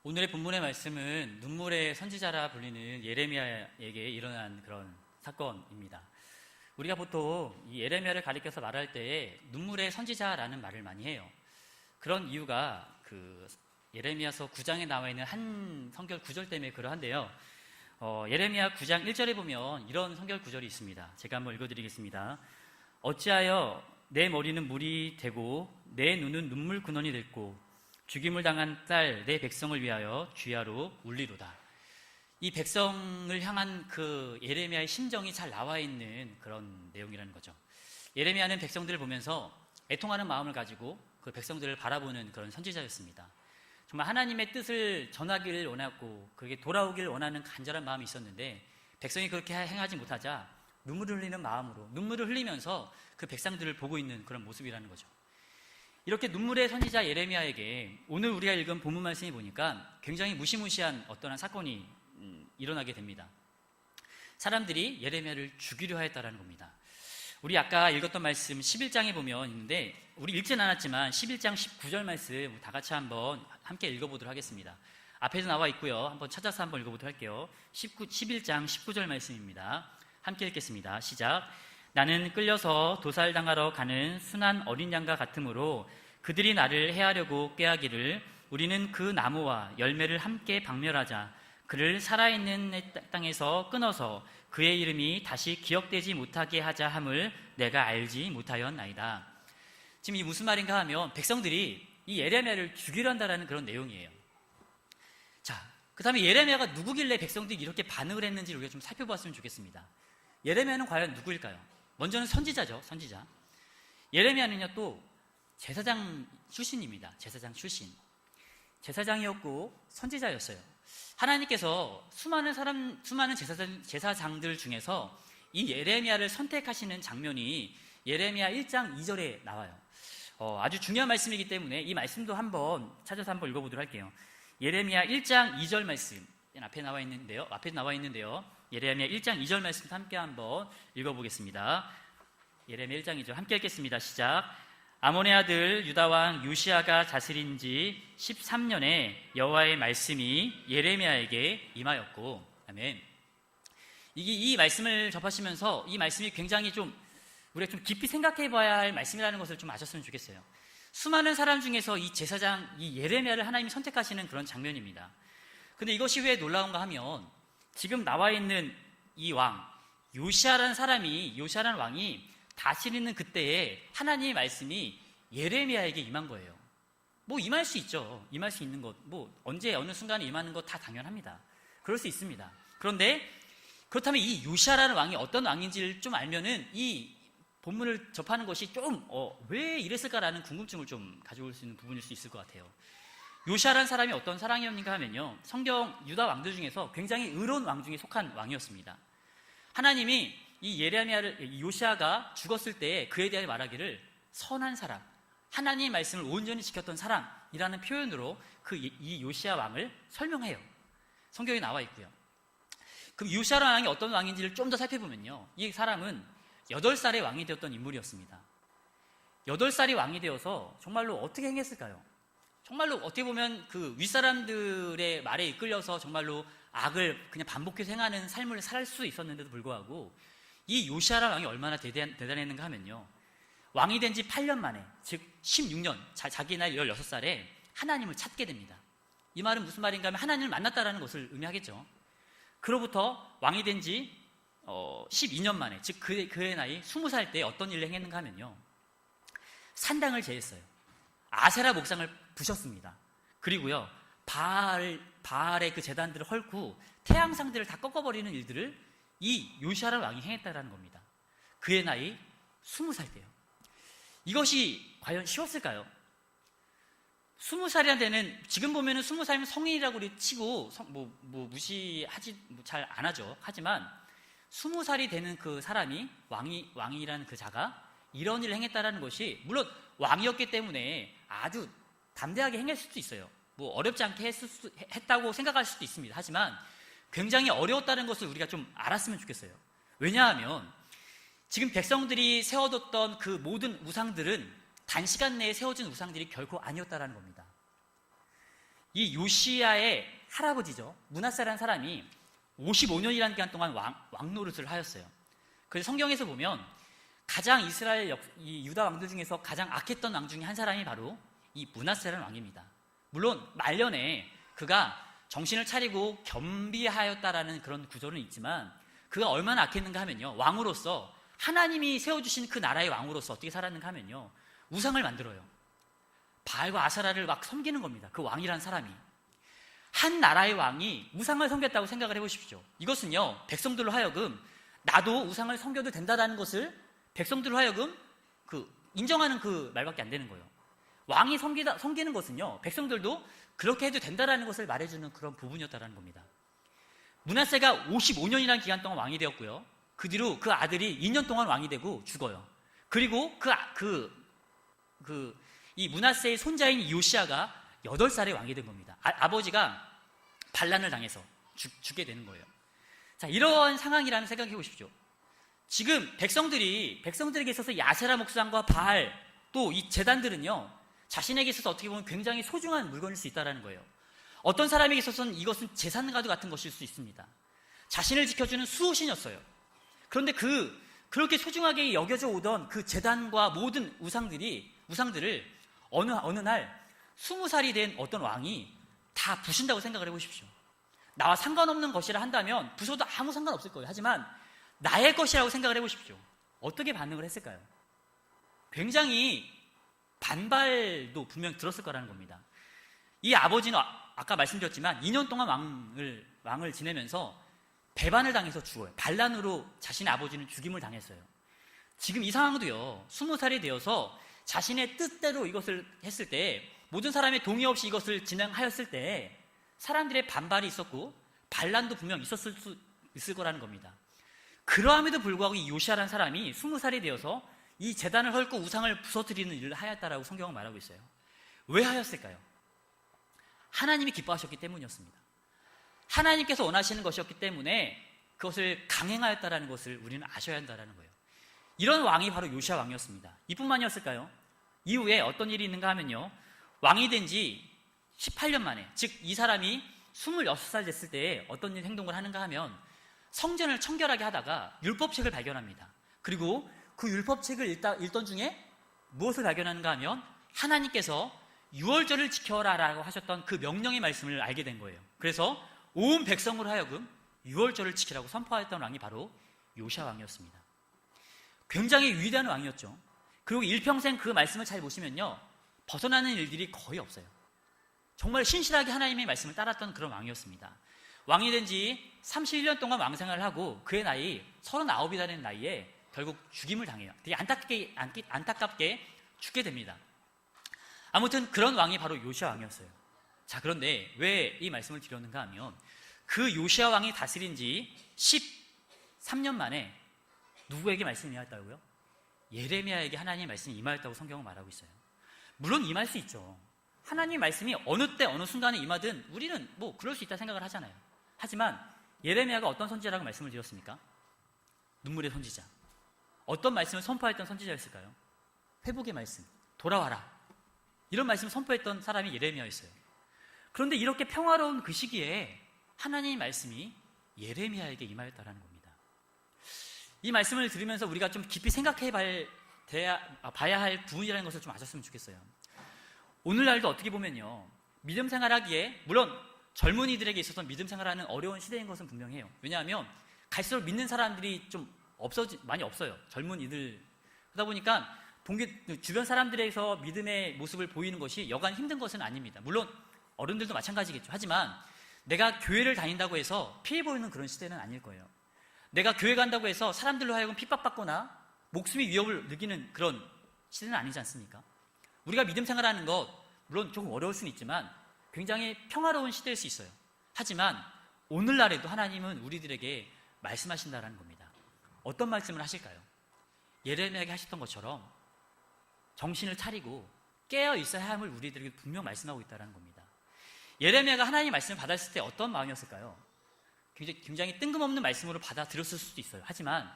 오늘의 본문의 말씀은 눈물의 선지자라 불리는 예레미야에게 일어난 그런 사건입니다. 우리가 보통 이 예레미야를 가리켜서 말할 때에 눈물의 선지자라는 말을 많이 해요. 그런 이유가 예레미야서 9장에 나와 있는 한 성경 구절 때문에 그러한데요. 예레미야 9장 1절에 보면 이런 성경 구절이 있습니다. 제가 한번 읽어드리겠습니다. 어찌하여 내 머리는 물이 되고 내 눈은 눈물 근원이 됐고 죽임을 당한 딸 내 백성을 위하여 주야로 울리로다. 이 백성을 향한 그 예레미야의 심정이 잘 나와 있는 그런 내용이라는 거죠. 예레미야는 백성들을 보면서 애통하는 마음을 가지고 그 백성들을 바라보는 그런 선지자였습니다. 정말 하나님의 뜻을 전하기를 원했고 그게 돌아오기를 원하는 간절한 마음이 있었는데 백성이 그렇게 행하지 못하자 눈물을 흘리는 마음으로 눈물을 흘리면서 그 백성들을 보고 있는 그런 모습이라는 거죠. 이렇게 눈물의 선지자 예레미야에게 오늘 우리가 읽은 본문 말씀이 보니까 굉장히 무시무시한 어떠한 사건이 일어나게 됩니다. 사람들이 예레미야를 죽이려 하였다라는 겁니다. 우리 아까 읽었던 말씀 11장에 보면 있는데 우리 읽진 않았지만 11장 19절 말씀 다 같이 한번 함께 읽어보도록 하겠습니다. 앞에도 나와 있고요. 한번 찾아서 한번 읽어보도록 할게요. 11장 19절 말씀입니다. 함께 읽겠습니다. 시작. 나는 끌려서 도살당하러 가는 순한 어린 양과 같으므로 그들이 나를 해하려고 꾀하기를 우리는 그 나무와 열매를 함께 박멸하자. 그를 살아있는 땅에서 끊어서 그의 이름이 다시 기억되지 못하게 하자 함을 내가 알지 못하였나이다. 지금 이 무슨 말인가 하면 백성들이 이 예레미야를 죽이려 한다는 그런 내용이에요. 자, 그 다음에 예레미야가 누구길래 백성들이 이렇게 반응을 했는지 우리가 좀 살펴봤으면 좋겠습니다. 예레미야는 과연 누구일까요? 먼저는 선지자죠, 선지자. 예레미야는요 또 제사장 출신입니다. 제사장 출신. 제사장이었고 선지자였어요. 하나님께서 수많은 제사장들 중에서 이 예레미야를 선택하시는 장면이 예레미야 1장 2절에 나와요. 아주 중요한 말씀이기 때문에 이 말씀도 한번 찾아서 한번 읽어보도록 할게요. 예레미야 1장 2절 말씀 앞에 나와 있는데요. 예레미야 1장 2절 말씀 함께 한번 읽어보겠습니다. 예레미야 1장 2절 함께 읽겠습니다. 시작. 아몬의 아들 유다왕 요시야가 다스린 지 13년에 여호와의 말씀이 예레미야에게 임하였고. 아멘. 이 말씀을 접하시면서 이 말씀이 굉장히 우리가 좀 깊이 생각해 봐야 할 말씀이라는 것을 좀 아셨으면 좋겠어요. 수많은 사람 중에서 이 제사장 이 예레미야를 하나님이 선택하시는 그런 장면입니다. 근데 이것이 왜 놀라운가 하면 지금 나와 있는 이 왕 요시야라는 왕이 다스리는 그때에 하나님의 말씀이 예레미야에게 임한 거예요. 임할 수 있죠. 임할 수 있는 것, 언제 어느 순간에 임하는 것 다 당연합니다. 그럴 수 있습니다. 그런데 그렇다면 이 요시야라는 왕이 어떤 왕인지를 좀 알면은 이 본문을 접하는 것이 왜 이랬을까라는 궁금증을 좀 가져올 수 있는 부분일 수 있을 것 같아요. 요시야라는 사람이 어떤 사람이었는가 하면요, 성경 유다 왕들 중에서 굉장히 의로운 왕 중에 속한 왕이었습니다. 하나님이 이 요시야가 죽었을 때 그에 대해 말하기를 선한 사람, 하나님의 말씀을 온전히 지켰던 사람이라는 표현으로 이 요시야 왕을 설명해요. 성경에 나와 있고요. 그럼 요시야라는 왕이 어떤 왕인지를 좀 더 살펴보면요, 이 사람은 8살의 왕이 되었던 인물이었습니다. 8살이 왕이 되어서 정말로 어떻게 행했을까요? 정말로 어떻게 보면 그 윗사람들의 말에 이끌려서 정말로 악을 그냥 반복해서 행하는 삶을 살 수 있었는데도 불구하고 이 요시야라는 왕이 얼마나 대단했는가 하면요, 왕이 된 지 8년 만에, 즉 16년, 자기 나이 16살에 하나님을 찾게 됩니다. 이 말은 무슨 말인가 하면 하나님을 만났다라는 것을 의미하겠죠. 그로부터 왕이 된 지 12년 만에, 즉 그의 나이 20살 때 어떤 일을 행했는가 하면요, 산당을 제했어요. 아세라 목상을 부셨습니다. 그리고요, 바알의 그 제단들을 헐고 태양상들을 다 꺾어버리는 일들을 이 요시야라는 왕이 행했다라는 겁니다. 그의 나이 20살 때요. 이것이 과연 쉬웠을까요? 20살이라는 데는 지금 보면은 20살이면 성인이라고 우리 치고 무시하지 잘 안 하죠. 하지만 20살이 되는 그 사람이 왕이라는 그 자가 이런 일을 행했다라는 것이, 물론 왕이었기 때문에 아주 담대하게 행했을 수도 있어요. 어렵지 않게 했다고 생각할 수도 있습니다. 하지만 굉장히 어려웠다는 것을 우리가 좀 알았으면 좋겠어요. 왜냐하면 지금 백성들이 세워뒀던 그 모든 우상들은 단시간 내에 세워진 우상들이 결코 아니었다라는 겁니다. 이 요시야의 할아버지죠. 므낫세라는 사람이 55년이라는 기간 동안 왕 노릇을 하였어요. 그래서 성경에서 보면 가장 이스라엘 이 유다 왕들 중에서 가장 악했던 왕 중에 한 사람이 바로 이 므낫세라는 왕입니다. 물론 말년에 그가 정신을 차리고 겸비하였다라는 그런 구절은 있지만 그가 얼마나 악했는가 하면요, 왕으로서 하나님이 세워주신 그 나라의 왕으로서 어떻게 살았는가 하면요, 우상을 만들어요. 바알과 아사라를 막 섬기는 겁니다. 그 왕이란 사람이. 한 나라의 왕이 우상을 섬겼다고 생각을 해보십시오. 이것은요, 백성들로 하여금 나도 우상을 섬겨도 된다는 것을 백성들로 하여금 인정하는 그 말밖에 안 되는 거예요. 왕이 섬기는 것은요, 백성들도 그렇게 해도 된다는 것을 말해주는 그런 부분이었다는 겁니다. 므낫세가 55년이라는 기간 동안 왕이 되었고요. 그 뒤로 그 아들이 2년 동안 왕이 되고 죽어요. 그리고 이 므낫세의 손자인 요시야가 8살에 왕이 된 겁니다. 아버지가 반란을 당해서 죽게 되는 거예요. 자, 이런 상황이라는 생각해 보십시오. 지금 백성들에게 있어서 야세라 목상과 바알 또 이 제단들은요, 자신에게 있어서 어떻게 보면 굉장히 소중한 물건일 수 있다는 거예요. 어떤 사람에게 있어서는 이것은 재산과도 같은 것일 수 있습니다. 자신을 지켜주는 수호신이었어요. 그런데 그렇게 소중하게 여겨져 오던 그 제단과 모든 우상들을 어느 날 20살이 된 어떤 왕이 다 부신다고 생각을 해보십시오. 나와 상관없는 것이라 한다면 부숴도 아무 상관없을 거예요. 하지만 나의 것이라고 생각을 해보십시오. 어떻게 반응을 했을까요? 굉장히 반발도 분명 들었을 거라는 겁니다. 이 아버지는 아까 말씀드렸지만 2년 동안 왕을 지내면서 배반을 당해서 죽어요. 반란으로 자신의 아버지는 죽임을 당했어요. 지금 이 상황도요, 20살이 되어서 자신의 뜻대로 이것을 했을 때, 모든 사람의 동의 없이 이것을 진행하였을 때 사람들의 반발이 있었고 반란도 분명 있을 거라는 겁니다. 그러함에도 불구하고 이 요시야라는 사람이 20살이 되어서 이 제단을 헐고 우상을 부서뜨리는 일을 하였다라고 성경은 말하고 있어요. 왜 하였을까요? 하나님이 기뻐하셨기 때문이었습니다. 하나님께서 원하시는 것이었기 때문에 그것을 강행하였다라는 것을 우리는 아셔야 한다는 거예요. 이런 왕이 바로 요시야 왕이었습니다. 이뿐만이었을까요? 이후에 어떤 일이 있는가 하면요, 왕이 된 지 18년 만에, 즉 이 사람이 26살 됐을 때에 어떤 행동을 하는가 하면 성전을 청결하게 하다가 율법책을 발견합니다. 그리고 그 율법책을 읽던 중에 무엇을 발견하는가 하면 하나님께서 유월절을 지켜라라고 하셨던 그 명령의 말씀을 알게 된 거예요. 그래서 온 백성으로 하여금 유월절을 지키라고 선포하였던 왕이 바로 요시야 왕이었습니다. 굉장히 위대한 왕이었죠. 그리고 일평생 그 말씀을 잘 보시면요, 벗어나는 일들이 거의 없어요. 정말 신실하게 하나님의 말씀을 따랐던 그런 왕이었습니다. 왕이 된 지 31년 동안 왕생활을 하고 그의 나이 39이라는 나이에 결국 죽임을 당해요. 되게 안타깝게 죽게 됩니다. 아무튼 그런 왕이 바로 요시야 왕이었어요. 자, 그런데 왜 이 말씀을 드렸는가 하면 그 요시야 왕이 다스린 지 13년 만에 누구에게 말씀이 임하였다고요? 예레미야에게 하나님의 말씀이 임하였다고 성경은 말하고 있어요. 물론 임할 수 있죠. 하나님의 말씀이 어느 때 어느 순간에 임하든 우리는 뭐 그럴 수 있다 생각을 하잖아요. 하지만 예레미야가 어떤 선지자라고 말씀을 드렸습니까? 눈물의 선지자. 어떤 말씀을 선포했던 선지자였을까요? 회복의 말씀, 돌아와라, 이런 말씀을 선포했던 사람이 예레미야였어요. 그런데 이렇게 평화로운 그 시기에 하나님의 말씀이 예레미야에게 임하였다는 겁니다. 이 말씀을 들으면서 우리가 좀 깊이 생각해 봐야 할 부분이라는 것을 좀 아셨으면 좋겠어요. 오늘날도 어떻게 보면요, 믿음 생활하기에, 물론 젊은이들에게 있어서 믿음 생활하는 어려운 시대인 것은 분명해요. 왜냐하면 갈수록 믿는 사람들이 좀 많이 없어요. 젊은이들. 그러다 보니까 주변 사람들에서 믿음의 모습을 보이는 것이 여간 힘든 것은 아닙니다. 물론 어른들도 마찬가지겠죠. 하지만 내가 교회를 다닌다고 해서 피해 보이는 그런 시대는 아닐 거예요. 내가 교회 간다고 해서 사람들로 하여금 핍박받거나 목숨의 위협을 느끼는 그런 시대는 아니지 않습니까? 우리가 믿음 생활하는 것, 물론 조금 어려울 수는 있지만 굉장히 평화로운 시대일 수 있어요. 하지만 오늘날에도 하나님은 우리들에게 말씀하신다는 겁니다. 어떤 말씀을 하실까요? 예레미야에게 하셨던 것처럼 정신을 차리고 깨어 있어야 함을 우리들에게 분명 말씀하고 있다는 겁니다. 예레미야가 하나님의 말씀을 받았을 때 어떤 마음이었을까요? 굉장히 뜬금없는 말씀으로 받아들였을 수도 있어요. 하지만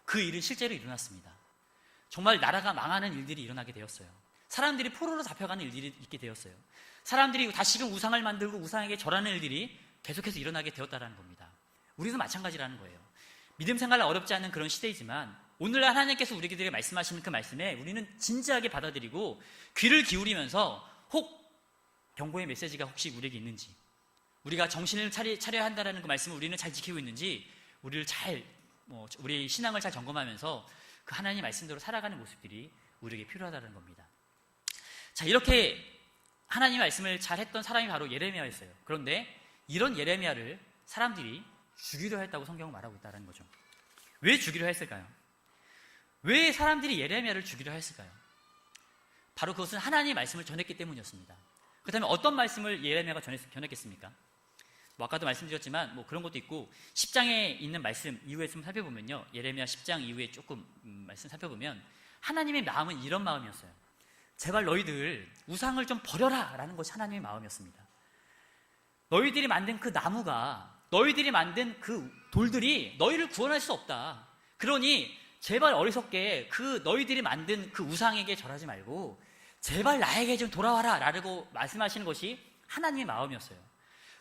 그 일은 실제로 일어났습니다. 정말 나라가 망하는 일들이 일어나게 되었어요. 사람들이 포로로 잡혀가는 일들이 있게 되었어요. 사람들이 다시금 우상을 만들고 우상에게 절하는 일들이 계속해서 일어나게 되었다는 겁니다. 우리도 마찬가지라는 거예요. 믿음 생활은 어렵지 않은 그런 시대이지만 오늘날 하나님께서 우리에게 말씀하시는 그 말씀에 우리는 진지하게 받아들이고 귀를 기울이면서 혹 경고의 메시지가 혹시 우리에게 있는지, 우리가 정신을 차려야 한다는 그 말씀을 우리는 잘 지키고 있는지, 우리 신앙을 잘 점검하면서 그 하나님 말씀대로 살아가는 모습들이 우리에게 필요하다는 겁니다. 자, 이렇게 하나님 말씀을 잘 했던 사람이 바로 예레미야였어요. 그런데 이런 예레미야를 사람들이 죽이려 했다고 성경은 말하고 있다는 거죠. 왜 죽이려 했을까요? 왜 사람들이 예레미야를 죽이려 했을까요? 바로 그것은 하나님의 말씀을 전했기 때문이었습니다. 그렇다면 어떤 말씀을 예레미야가 전했겠습니까? 아까도 말씀드렸지만 그런 것도 있고 10장에 있는 말씀 이후에 좀 살펴보면요, 예레미야 10장 이후에 조금 말씀 살펴보면 하나님의 마음은 이런 마음이었어요. 제발 너희들 우상을 좀 버려라 라는 것이 하나님의 마음이었습니다. 너희들이 만든 그 나무가, 너희들이 만든 그 돌들이 너희를 구원할 수 없다. 그러니 제발 어리석게 그 너희들이 만든 그 우상에게 절하지 말고 제발 나에게 좀 돌아와라 라고 말씀하시는 것이 하나님의 마음이었어요.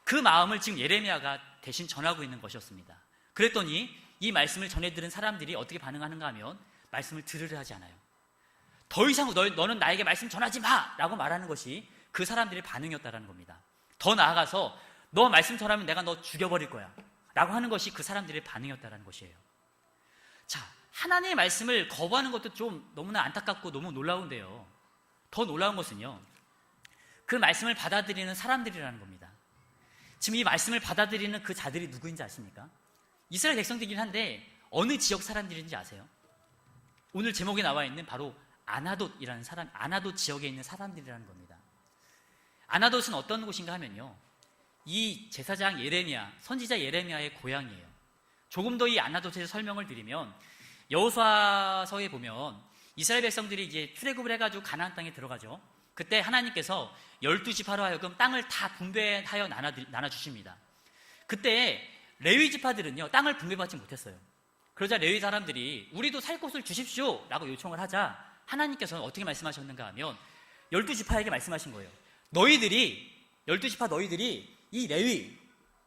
그 마음을 지금 예레미야가 대신 전하고 있는 것이었습니다. 그랬더니 이 말씀을 전해들은 사람들이 어떻게 반응하는가 하면 말씀을 들으려 하지 않아요. 더 이상 너는 나에게 말씀 전하지 마! 라고 말하는 것이 그 사람들의 반응이었다는 겁니다. 더 나아가서 너 말씀 전하면 내가 너 죽여버릴 거야 라고 하는 것이 그 사람들의 반응이었다는 것이에요. 자, 하나님의 말씀을 거부하는 것도 좀 너무나 안타깝고 너무 놀라운데요, 더 놀라운 것은요, 그 말씀을 받아들이는 사람들이라는 겁니다. 지금 이 말씀을 받아들이는 그 자들이 누구인지 아십니까? 이스라엘 백성들이긴 한데 어느 지역 사람들인지 아세요? 오늘 제목에 나와 있는 바로 아나돗이라는 사람, 아나돗 지역에 있는 사람들이라는 겁니다. 아나돗은 어떤 곳인가 하면요, 이 제사장 예레미야, 선지자 예레미야의 고향이에요. 조금 더 이 아나돗의 설명을 드리면 여호수아서에 보면 이스라엘 백성들이 이제 출애굽을 해가지고 가나안 땅에 들어가죠. 그때 하나님께서 12지파로 하여금 땅을 다 분배하여 나눠주십니다. 그때 레위 지파들은요, 땅을 분배받지 못했어요. 그러자 레위 사람들이 우리도 살 곳을 주십시오 라고 요청을 하자 하나님께서는 어떻게 말씀하셨는가 하면 12지파에게 말씀하신 거예요. 12지파 너희들이 이 레위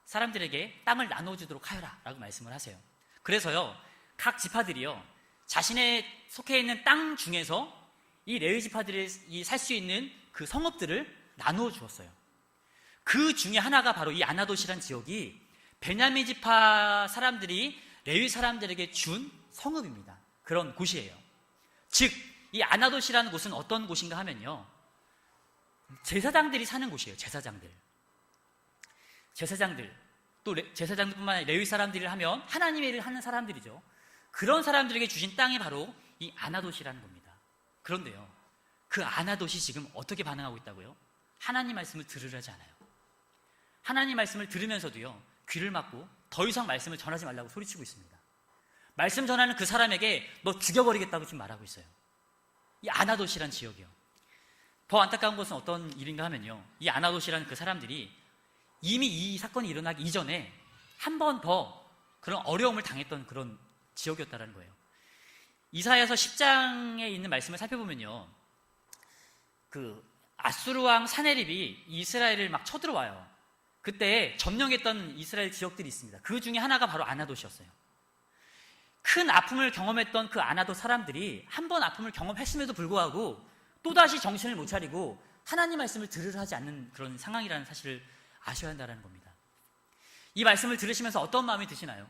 사람들에게 땅을 나눠주도록 하여라 라고 말씀을 하세요. 그래서요, 각 지파들이요, 자신의 속해 있는 땅 중에서 이 레위 지파들이 살 수 있는 그 성읍들을 나누어 주었어요. 그 중에 하나가 바로 이 아나돗이라는 지역이 베냐민 지파 사람들이 레위 사람들에게 준 성읍입니다. 그런 곳이에요. 즉, 이 아나돗이라는 곳은 어떤 곳인가 하면요, 제사장들이 사는 곳이에요. 제사장들, 또 제사장들뿐만 아니라 레위 사람들을 하면 하나님의 일을 하는 사람들이죠. 그런 사람들에게 주신 땅이 바로 이 아나돗이라는 겁니다. 그런데요, 그 아나돗이 지금 어떻게 반응하고 있다고요? 하나님 말씀을 들으려지 않아요. 하나님 말씀을 들으면서도요, 귀를 막고 더 이상 말씀을 전하지 말라고 소리치고 있습니다. 말씀 전하는 그 사람에게 너 죽여버리겠다고 지금 말하고 있어요. 이 아나돗이라는 지역이요. 더 안타까운 것은 어떤 일인가 하면요, 이 아나돗이라는 그 사람들이 이미 이 사건이 일어나기 이전에 한 번 더 그런 어려움을 당했던 그런 지역이었다는 거예요. 이사야서 10장에 있는 말씀을 살펴보면요, 그 아수르 왕 사네립이 이스라엘을 막 쳐들어와요. 그때 점령했던 이스라엘 지역들이 있습니다. 그 중에 하나가 바로 아나돗이었어요. 큰 아픔을 경험했던 그 아나돗 사람들이 한 번 아픔을 경험했음에도 불구하고 또다시 정신을 못 차리고 하나님 말씀을 들으려 하지 않는 그런 상황이라는 사실을 아셔야 한다는 겁니다. 이 말씀을 들으시면서 어떤 마음이 드시나요?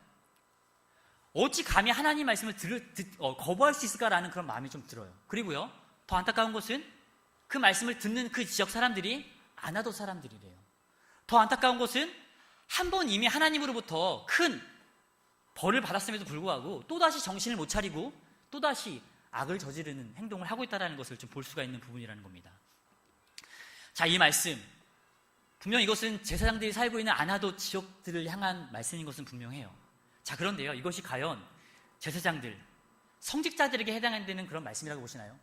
어찌 감히 하나님 말씀을 거부할 수 있을까라는 그런 마음이 좀 들어요. 그리고요, 더 안타까운 것은 그 말씀을 듣는 그 지역 사람들이 아나돗 사람들이래요. 더 안타까운 것은 한 번 이미 하나님으로부터 큰 벌을 받았음에도 불구하고 또다시 정신을 못 차리고 또다시 악을 저지르는 행동을 하고 있다는 것을 좀 볼 수가 있는 부분이라는 겁니다. 자, 이 말씀, 분명 이것은 제사장들이 살고 있는 아나돗 지역들을 향한 말씀인 것은 분명해요. 자, 그런데요, 이것이 과연 제사장들, 성직자들에게 해당되는 그런 말씀이라고 보시나요?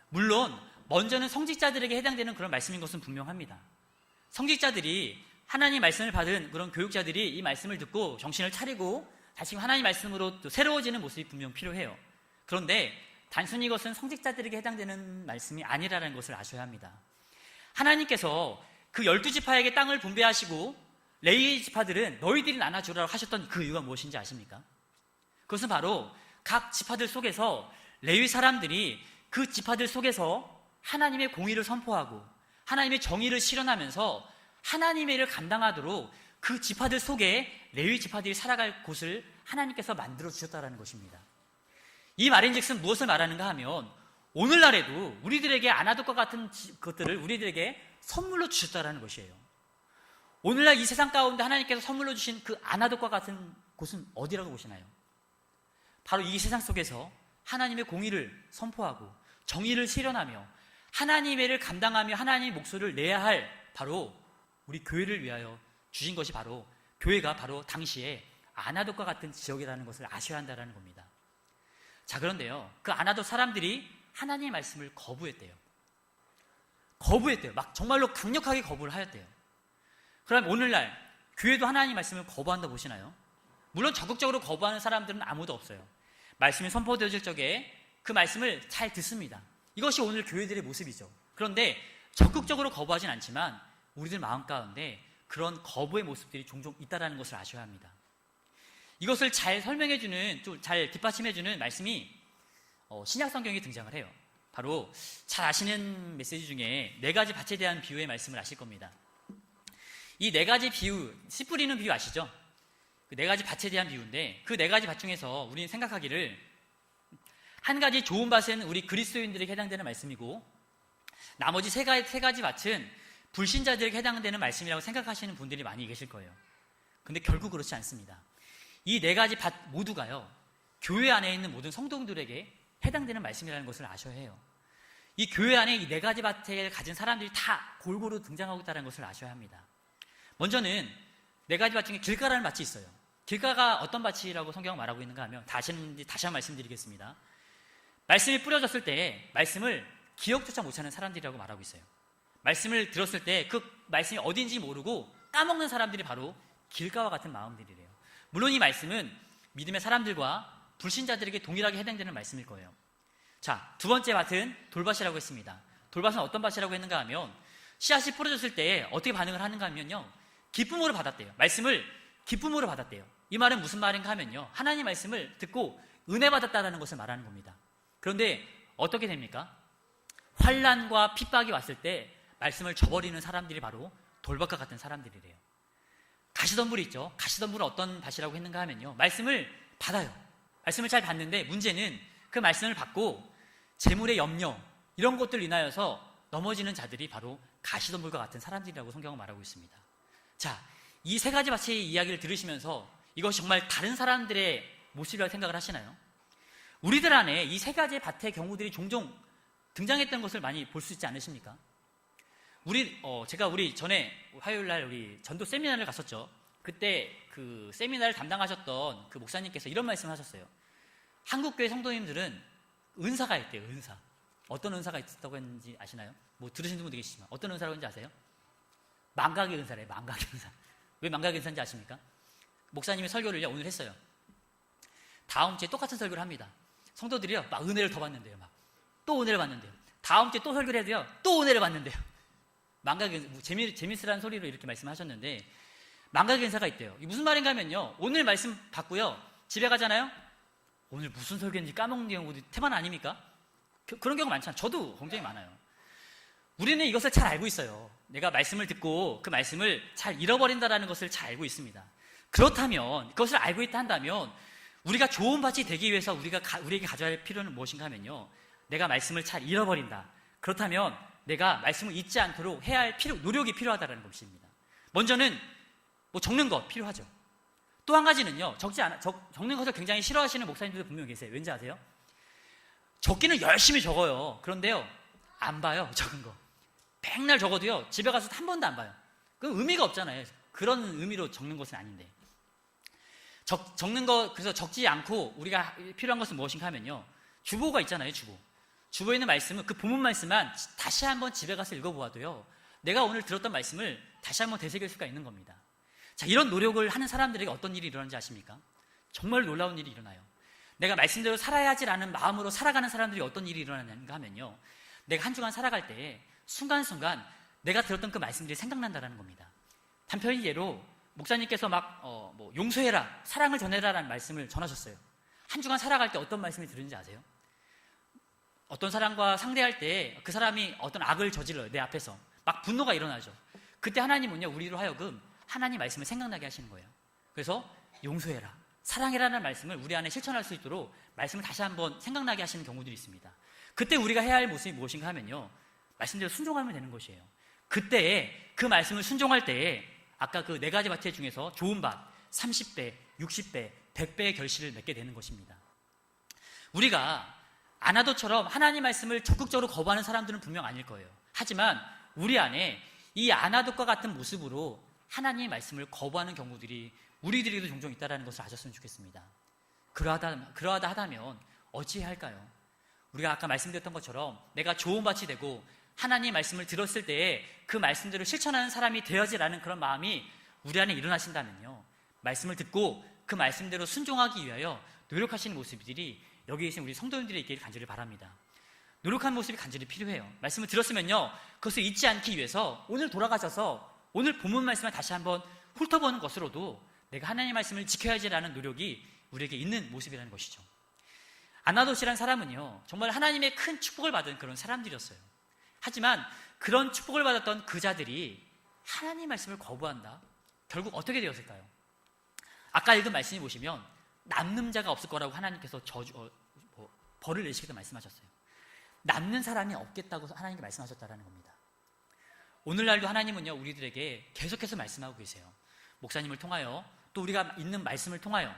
물론 먼저는 성직자들에게 해당되는 그런 말씀인 것은 분명합니다. 성직자들이 하나님 말씀을 받은 그런 교육자들이 이 말씀을 듣고 정신을 차리고 다시 하나님 말씀으로 또 새로워지는 모습이 분명 필요해요. 그런데 단순히 이것은 성직자들에게 해당되는 말씀이 아니라는 것을 아셔야 합니다. 하나님께서 그 12지파에게 땅을 분배하시고 레위 지파들은 너희들이 나눠주라고 하셨던 그 이유가 무엇인지 아십니까? 그것은 바로 각 지파들 속에서 레위 사람들이 그 지파들 속에서 하나님의 공의를 선포하고 하나님의 정의를 실현하면서 하나님의 일을 감당하도록 그 지파들 속에 레위 지파들이 살아갈 곳을 하나님께서 만들어 주셨다는 것입니다. 이 말인즉슨 무엇을 말하는가 하면 오늘날에도 우리들에게 아나돗과 같은 것들을 우리들에게 선물로 주셨다는 것이에요. 오늘날 이 세상 가운데 하나님께서 선물로 주신 그 아나돗과 같은 곳은 어디라고 보시나요? 바로 이 세상 속에서 하나님의 공의를 선포하고 정의를 실현하며 하나님의 일을 감당하며 하나님의 목소리를 내야 할 바로 우리 교회를 위하여 주신 것이 바로 교회가 바로 당시에 아나돗과 같은 지역이라는 것을 아셔야 한다는 겁니다. 자, 그런데요, 그 아나돗 사람들이 하나님의 말씀을 거부했대요. 막 정말로 강력하게 거부를 하였대요. 그럼 오늘날 교회도 하나님의 말씀을 거부한다 보시나요? 물론 적극적으로 거부하는 사람들은 아무도 없어요. 말씀이 선포되어질 적에 그 말씀을 잘 듣습니다. 이것이 오늘 교회들의 모습이죠. 그런데 적극적으로 거부하진 않지만 우리들 마음 가운데 그런 거부의 모습들이 종종 있다는 것을 아셔야 합니다. 이것을 잘 설명해주는, 좀 잘 뒷받침해주는 말씀이 신약 성경에 등장을 해요. 바로 잘 아시는 메시지 중에 4가지 밭에 대한 비유의 말씀을 아실 겁니다. 이 4가지 비유, 씨 뿌리는 비유 아시죠? 그 4가지 밭에 대한 비유인데 그 4가지 밭 중에서 우리는 생각하기를 한 가지 좋은 밭은 우리 그리스도인들에게 해당되는 말씀이고 나머지 3가지 밭은 불신자들에게 해당되는 말씀이라고 생각하시는 분들이 많이 계실 거예요. 근데 결국 그렇지 않습니다. 이 4가지 밭 모두가요, 교회 안에 있는 모든 성도들에게 해당되는 말씀이라는 것을 아셔야 해요. 이 교회 안에 이 4가지 밭을 가진 사람들이 다 골고루 등장하고 있다는 것을 아셔야 합니다. 먼저는 4가지 밭 중에 길가라는 밭이 있어요. 길가가 어떤 밭이라고 성경은 말하고 있는가 하면 다시 한번 말씀드리겠습니다. 말씀이 뿌려졌을 때 말씀을 기억조차 못하는 사람들이라고 말하고 있어요. 말씀을 들었을 때 그 말씀이 어딘지 모르고 까먹는 사람들이 바로 길가와 같은 마음들이래요. 물론 이 말씀은 믿음의 사람들과 불신자들에게 동일하게 해당되는 말씀일 거예요. 자, 2번째 밭은 돌밭이라고 했습니다. 돌밭은 어떤 밭이라고 했는가 하면 씨앗이 뿌려졌을 때 어떻게 반응을 하는가 하면요, 기쁨으로 받았대요. 말씀을 기쁨으로 받았대요. 이 말은 무슨 말인가 하면요, 하나님 말씀을 듣고 은혜 받았다는 것을 말하는 겁니다. 그런데 어떻게 됩니까? 환난과 핍박이 왔을 때 말씀을 저버리는 사람들이 바로 돌밭과 같은 사람들이래요. 가시덤불이 있죠. 가시덤불은 어떤 밭이라고 했는가 하면요, 말씀을 받아요. 말씀을 잘 받는데 문제는 그 말씀을 받고 재물의 염려 이런 것들 인하여서 넘어지는 자들이 바로 가시덤불과 같은 사람들이라고 성경은 말하고 있습니다. 자, 이 3가지 밭의 이야기를 들으시면서 이것이 정말 다른 사람들의 모습이라고 생각을 하시나요? 우리들 안에 이 3가지 밭의 경우들이 종종 등장했던 것을 많이 볼 수 있지 않으십니까? 제가 우리 전에 화요일날 우리 전도 세미나를 갔었죠. 그때 그 세미나를 담당하셨던 그 목사님께서 이런 말씀을 하셨어요. 한국교회 성도님들은 은사가 있대요. 은사. 어떤 은사가 있었다고 했는지 아시나요? 뭐 들으신 분도 계시지만 어떤 은사라고 했는지 아세요? 망각의 은사래요. 망각의 은사. 왜 망각의 은사인지 아십니까? 목사님이 설교를 오늘 했어요. 다음 주에 똑같은 설교를 합니다. 성도들이요, 막 은혜를 더 받는데요. 막 또 은혜를 받는데요. 다음 주에 또 설교를 해도요, 또 은혜를 받는데요. 망각의 은사, 재밌으라는 소리로 이렇게 말씀하셨는데 망각의 은사가 있대요. 이게 무슨 말인가 하면요, 오늘 말씀 받고요, 집에 가잖아요. 오늘 무슨 설교인지 까먹는 경우도 태반 아닙니까? 그런 경우 많잖아요. 저도 굉장히 많아요. 우리는 이것을 잘 알고 있어요. 내가 말씀을 듣고 그 말씀을 잘 잃어버린다는 것을 잘 알고 있습니다. 그렇다면, 그것을 알고 있다 한다면 우리가 좋은 밭이 되기 위해서 우리에게 가져야 할 필요는 무엇인가 하면요, 내가 말씀을 잘 잃어버린다. 그렇다면 내가 말씀을 잊지 않도록 해야 할 노력이 필요하다는 것입니다. 먼저는 적는 것 필요하죠. 또 한 가지는요, 적는 것을 굉장히 싫어하시는 목사님들도 분명히 계세요. 왠지 아세요? 적기는 열심히 적어요. 그런데요, 안 봐요. 적은 거 맨날 적어도요, 집에 가서 한 번도 안 봐요. 그 의미가 없잖아요. 그런 의미로 적는 것은 아닌데, 적는 거, 그래서 적지 않고 우리가 필요한 것은 무엇인가 하면요, 주보가 있잖아요. 주보에 있는 말씀은 그 본문 말씀만 다시 한번 집에 가서 읽어보아도요, 내가 오늘 들었던 말씀을 다시 한번 되새길 수가 있는 겁니다. 자, 이런 노력을 하는 사람들에게 어떤 일이 일어나는지 아십니까? 정말 놀라운 일이 일어나요. 내가 말씀대로 살아야지라는 마음으로 살아가는 사람들이 어떤 일이 일어나는가 하면요, 내가 한 주간 살아갈 때 순간순간 내가 들었던 그 말씀들이 생각난다는 겁니다. 단편의 예로 목사님께서 막 용서해라, 사랑을 전해라라는 말씀을 전하셨어요. 한 주간 살아갈 때 어떤 말씀이 들은지 아세요? 어떤 사람과 상대할 때 그 사람이 어떤 악을 저질러요. 내 앞에서 막 분노가 일어나죠. 그때 하나님은요, 우리로 하여금 하나님 말씀을 생각나게 하시는 거예요. 그래서 용서해라, 사랑해라는 말씀을 우리 안에 실천할 수 있도록 말씀을 다시 한번 생각나게 하시는 경우들이 있습니다. 그때 우리가 해야 할 모습이 무엇인가 하면요, 말씀대로 순종하면 되는 것이에요. 그때에 그 말씀을 순종할 때에 아까 그 4가지 밭 중에서 좋은 밭 30배, 60배, 100배의 결실을 맺게 되는 것입니다. 우리가 아나도처럼 하나님 말씀을 적극적으로 거부하는 사람들은 분명 아닐 거예요. 하지만 우리 안에 이 아나도과 같은 모습으로 하나님의 말씀을 거부하는 경우들이 우리들에게도 종종 있다는 것을 아셨으면 좋겠습니다. 그러하다 하다면 어찌해야 할까요? 우리가 아까 말씀드렸던 것처럼 내가 좋은 밭이 되고 하나님 말씀을 들었을 때에 그 말씀대로 실천하는 사람이 되어지라는 그런 마음이 우리 안에 일어나신다면요, 말씀을 듣고 그 말씀대로 순종하기 위하여 노력하시는 모습들이 여기 계신 우리 성도님들이 있기를 간절히 바랍니다. 노력하는 모습이 간절히 필요해요. 말씀을 들었으면요, 그것을 잊지 않기 위해서 오늘 돌아가셔서 오늘 본문 말씀을 다시 한번 훑어보는 것으로도 내가 하나님의 말씀을 지켜야지라는 노력이 우리에게 있는 모습이라는 것이죠. 아나도시라는 사람은요, 정말 하나님의 큰 축복을 받은 그런 사람들이었어요. 하지만 그런 축복을 받았던 그 자들이 하나님의 말씀을 거부한다? 결국 어떻게 되었을까요? 아까 읽은 말씀을 보시면 남는 자가 없을 거라고 하나님께서 벌을 내시겠다 말씀하셨어요. 남는 사람이 없겠다고 하나님께 말씀하셨다는 겁니다. 오늘날도 하나님은요, 우리들에게 계속해서 말씀하고 계세요. 목사님을 통하여, 또 우리가 있는 말씀을 통하여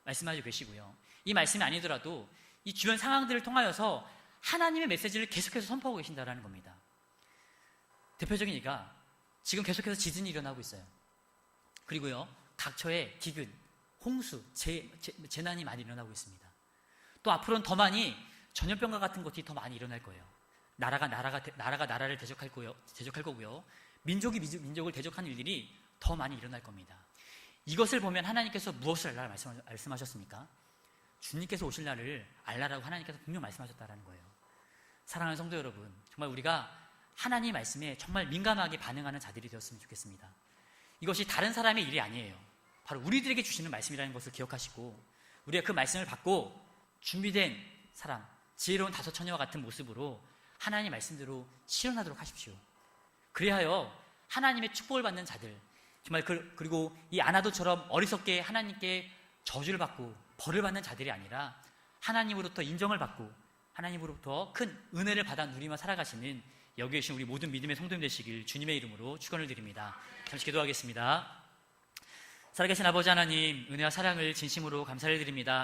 말씀하고 계시고요, 이 말씀이 아니더라도 이 주변 상황들을 통하여서 하나님의 메시지를 계속해서 선포하고 계신다는 겁니다. 대표적인 예가 지금 계속해서 지진이 일어나고 있어요. 그리고요, 각처에 기근, 홍수, 재난이 많이 일어나고 있습니다. 또 앞으로는 더 많이 전염병과 같은 것이 더 많이 일어날 거예요. 나라가 나라를 대적할 거고요. 민족이 민족을 대적하는 일들이 더 많이 일어날 겁니다. 이것을 보면 하나님께서 무엇을 알라 말씀하셨습니까? 주님께서 오실 날을 알라라고 하나님께서 분명 말씀하셨다는 거예요. 사랑하는 성도 여러분, 정말 우리가 하나님 말씀에 정말 민감하게 반응하는 자들이 되었으면 좋겠습니다. 이것이 다른 사람의 일이 아니에요. 바로 우리들에게 주시는 말씀이라는 것을 기억하시고, 우리가 그 말씀을 받고 준비된 사람, 지혜로운 다섯 처녀와 같은 모습으로 하나님 말씀대로 실현하도록 하십시오. 그리하여 하나님의 축복을 받는 자들, 정말 그리고 이 아나도처럼 어리석게 하나님께 저주를 받고 벌을 받는 자들이 아니라 하나님으로부터 인정을 받고 하나님으로부터 큰 은혜를 받아 누리며 살아가시는 여기 계신 우리 모든 믿음의 성도님 되시길 주님의 이름으로 축원을 드립니다. 잠시 기도하겠습니다. 살아계신 아버지 하나님, 은혜와 사랑을 진심으로 감사를 드립니다.